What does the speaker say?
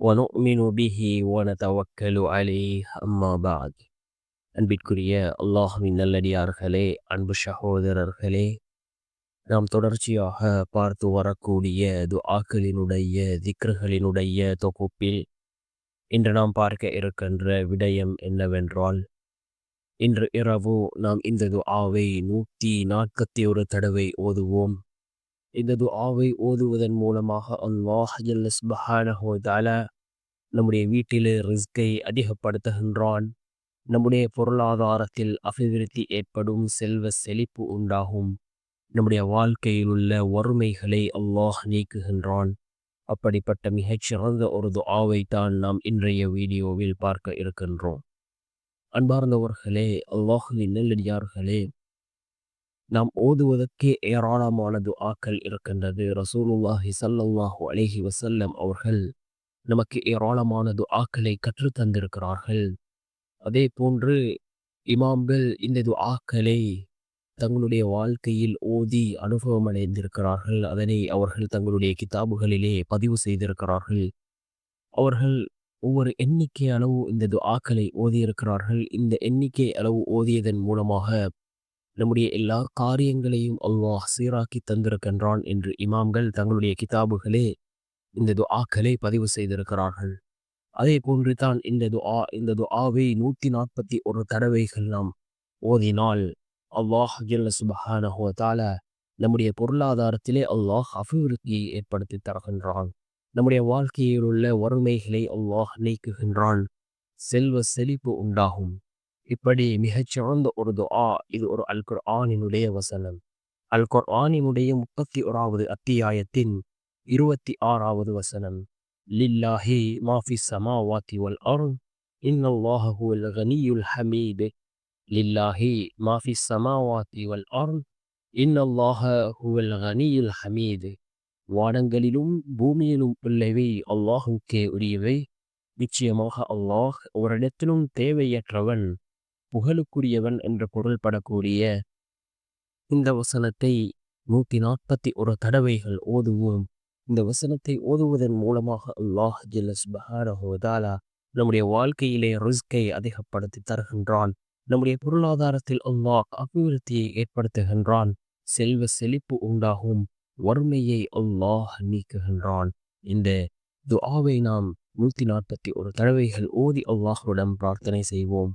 ونؤمن به ونتوكل عليه أما بعد. அன்பிற்குரிய அல்லாஹ்வின் நல்லடியார்களே, அன்பு சகோதரர்களே, நாம் தொடர்ச்சியாக பார்த்து வரக்கூடிய துஆக்களினுடைய திக்ருகளினுடைய தொகுப்பில் இன்று நாம் பார்க்க இருக்கின்ற விடயம் என்னவென்றால், இன்று இரவு நாம் இந்த துஆவை 141 தடவை ஓதுவோம். இந்த துஆவை ஓதுவதன் மூலமாக அல்லாஹ் ஜல்ல சுப்ஹானஹு வ தஆலா நம்முடைய வீட்டிலே ரிஸ்கை அதிகப்படுத்துகின்றான். நம்முடைய பொருளாதாரத்தில் அபிவிருத்தி ஏற்படும், செல்வ செழிப்பு உண்டாகும். நம்முடைய வாழ்க்கையில் உள்ள வறுமைகளை அல்லாஹ் நீக்குகின்றான். அப்படிப்பட்ட மிகச்சிறந்த ஒரு துஆவை தான் நாம் இன்றைய வீடியோவில் பார்க்க இருக்கின்றோம். அன்பார்ந்தவர்களே, அல்லாஹ்வின் நல்லடியார்களே, நாம் ஓதுவதற்கே ஏராளமான துஆக்கள் இருக்கின்றது. ரசூலுல்லாஹி ஸல்லல்லாஹு அலைஹி வஸல்லம் அவர்கள் நமக்கு ஏராளமான துஆக்களை கற்றுத் தந்திருக்கிறார்கள். அதே போன்று இமாம்கள் இந்த துஆக்களை தங்களுடைய வாழ்க்கையில் ஓதி அனுபவம் அடைந்திருக்கிறார்கள். அதனை அவர்கள் தங்களுடைய கிதாபுகளிலே பதிவு செய்திருக்கிறார்கள். அவர்கள் ஒவ்வொரு எண்ணிக்கை அளவு இந்த துஆக்களை ஓதியிருக்கிறார்கள். இந்த எண்ணிக்கை அளவு ஓதியதன் மூலமாக நம்முடைய எல்லா காரியங்களையும் அல்லாஹ் சீராக்கி தந்திருக்கின்றான் என்று இமாம்கள் தங்களுடைய கிதாபுகளே இந்த துஆக்களை பதிவு செய்திருக்கிறார்கள். அதே போன்று தான் இந்த துஆவை 141 தடவைகள் நாம் ஓதினால் அல்லாஹ் ஜல்ல சுப்ஹானஹு வ தஆலா நம்முடைய பொருளாதாரத்திலே அல்லாஹ் அபிவிருத்தியை ஏற்படுத்தி தருகின்றான். நம்முடைய வாழ்க்கையில் உள்ள வறுமைகளை அல்லாஹ் நீக்குகின்றான். செல்வ செழிப்பு உண்டாகும். இப்படி மிகச்சிறந்த ஒரு துஆ. இது ஒரு அல் குர்ஆனினுடைய வசனம். அல் குர்ஆனினுடைய 31வது அத்தியாயத்தின் 26வது வசனம். லில்லாஹி மா ஃபிஸ் ஸமாவாதி வல் அர்த் இன்னல்லாஹ ஹுவல் கனியுல் ஹமீத். லில்லாஹி மா ஃபிஸ் ஸமாவாதி வல் அர்த் இன்னல்லாஹ ஹுவல் கனியுல் ஹமீத். வானங்களிலும் பூமியிலும் உள்ளவை அல்லாஹுக்கே உரியவை. நிச்சயமாக அல்லாஹ் ஒரிடத்திலும் தேவையற்றவன், புகழுக்குரியவன் என்று பொருள்படக்கூடிய இந்த வசனத்தை 141 தடவைகள் ஓதுவோம். இந்த வசனத்தை ஓதுவதன் மூலமாக அல்லாஹ் ஜல்ல சுப்ஹானஹு வ தஆலா நம்முடைய வாழ்க்கையிலே ரிஸ்கை அதிகப்படுத்தி தருகின்றான். நம்முடைய பொருளாதாரத்தில் அல்லாஹ் அபிவிருத்தியை ஏற்படுத்துகின்றான். செல்வ செழிப்பு உண்டாகும். வறுமையை அல்லாஹ் நீக்குகின்றான். இந்த துஆவை நாம் 141 தடவைகள் ஓதி அல்லாஹ்விடம் பிரார்த்தனை செய்வோம்.